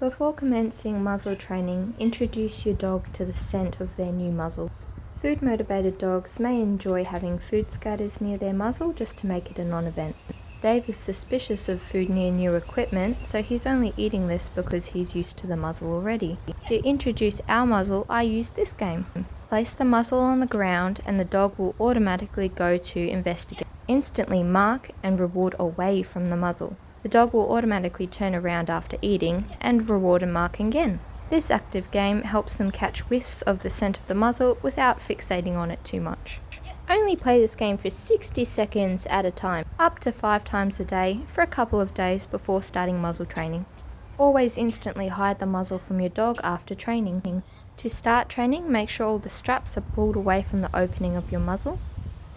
Before commencing muzzle training, introduce your dog to the scent of their new muzzle. Food-motivated dogs may enjoy having food scatters near their muzzle just to make it a non-event. Dave is suspicious of food near new equipment, so he's only eating this because he's used to the muzzle already. To introduce our muzzle, I use this game. Place the muzzle on the ground and the dog will automatically go to investigate. Instantly mark and reward away from the muzzle. The dog will automatically turn around after eating and reward and mark again. This active game helps them catch whiffs of the scent of the muzzle without fixating on it too much. Only play this game for 60 seconds at a time, up to 5 times a day for a couple of days before starting muzzle training. Always instantly hide the muzzle from your dog after training. To start training, make sure all the straps are pulled away from the opening of your muzzle.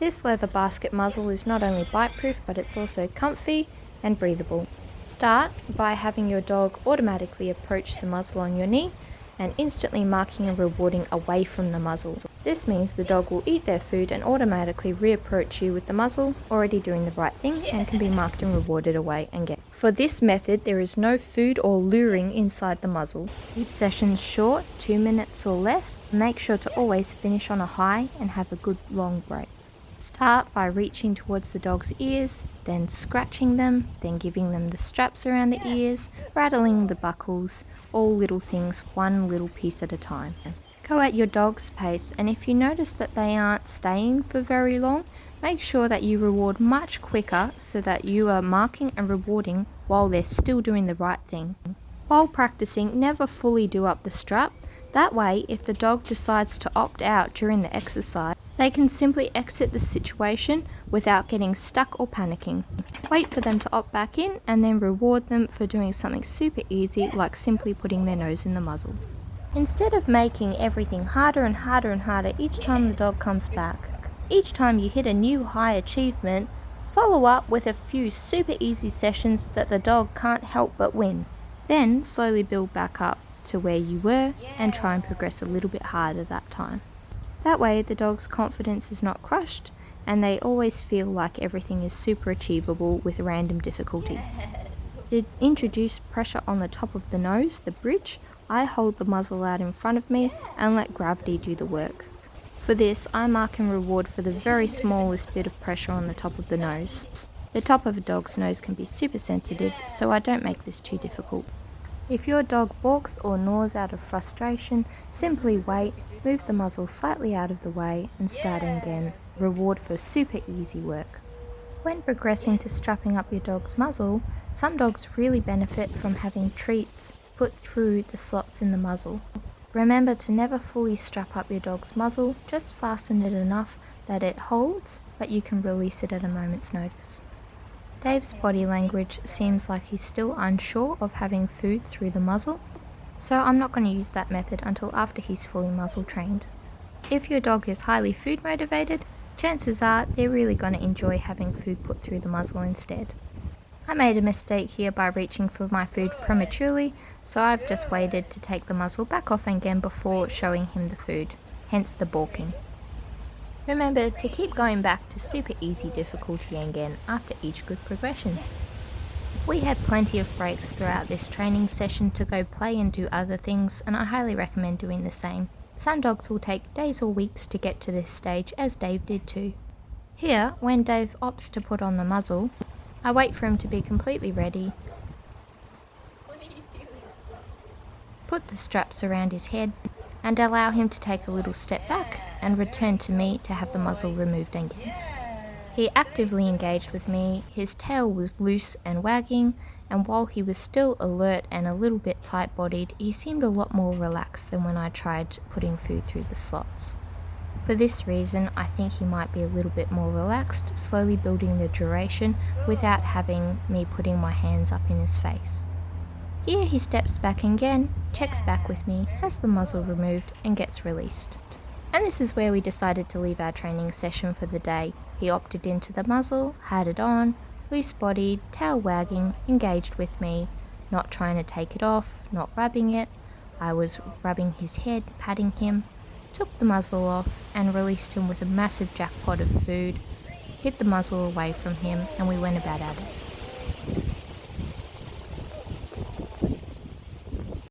This leather basket muzzle is not only bite-proof, but it's also comfy and breathable. Start by having your dog automatically approach the muzzle on your knee and instantly marking and rewarding away from the muzzle. This means the dog will eat their food and automatically reapproach you with the muzzle, already doing the right thing, and can be marked and rewarded away again. For this method, there is no food or luring inside the muzzle. Keep sessions short, 2 minutes or less. Make sure to always finish on a high and have a good long break. Start by reaching towards the dog's ears, then scratching them, then giving them the straps around the ears, rattling the buckles, all little things, one little piece at a time. Go at your dog's pace, and if you notice that they aren't staying for very long, make sure that you reward much quicker so that you are marking and rewarding while they're still doing the right thing. While practicing, never fully do up the strap. That way, if the dog decides to opt out during the exercise, they can simply exit the situation without getting stuck or panicking. Wait for them to opt back in and then reward them for doing something super easy like simply putting their nose in the muzzle. Instead of making everything harder and harder and harder each time the dog comes back, each time you hit a new high achievement, follow up with a few super easy sessions that the dog can't help but win. Then slowly build back up to where you were and try and progress a little bit harder that time. That way the dog's confidence is not crushed and they always feel like everything is super achievable with random difficulty. To introduce pressure on the top of the nose, the bridge, I hold the muzzle out in front of me and let gravity do the work. For this, I mark and reward for the very smallest bit of pressure on the top of the nose. The top of a dog's nose can be super sensitive, so I don't make this too difficult. If your dog balks or gnaws out of frustration, simply wait, move the muzzle slightly out of the way and start again. Reward for super easy work. When progressing to strapping up your dog's muzzle, some dogs really benefit from having treats put through the slots in the muzzle. Remember to never fully strap up your dog's muzzle, just fasten it enough that it holds, but you can release it at a moment's notice. Dave's body language seems like he's still unsure of having food through the muzzle, so I'm not going to use that method until after he's fully muzzle trained. If your dog is highly food motivated, chances are they're really going to enjoy having food put through the muzzle instead. I made a mistake here by reaching for my food prematurely, so I've just waited to take the muzzle back off again before showing him the food, hence the balking. Remember to keep going back to super easy difficulty again after each good progression. We had plenty of breaks throughout this training session to go play and do other things, and I highly recommend doing the same. Some dogs will take days or weeks to get to this stage, as Dave did too. Here, when Dave opts to put on the muzzle, I wait for him to be completely ready, put the straps around his head, and allow him to take a little step back and return to me to have the muzzle removed again. He actively engaged with me, his tail was loose and wagging, and while he was still alert and a little bit tight-bodied, he seemed a lot more relaxed than when I tried putting food through the slots. For this reason, I think he might be a little bit more relaxed, slowly building the duration without having me putting my hands up in his face. Here he steps back again, checks back with me, has the muzzle removed and gets released. And this is where we decided to leave our training session for the day. He opted into the muzzle, had it on, loose-bodied, tail wagging, engaged with me, not trying to take it off, not rubbing it. I was rubbing his head, patting him, took the muzzle off and released him with a massive jackpot of food, hid the muzzle away from him, and we went about our day.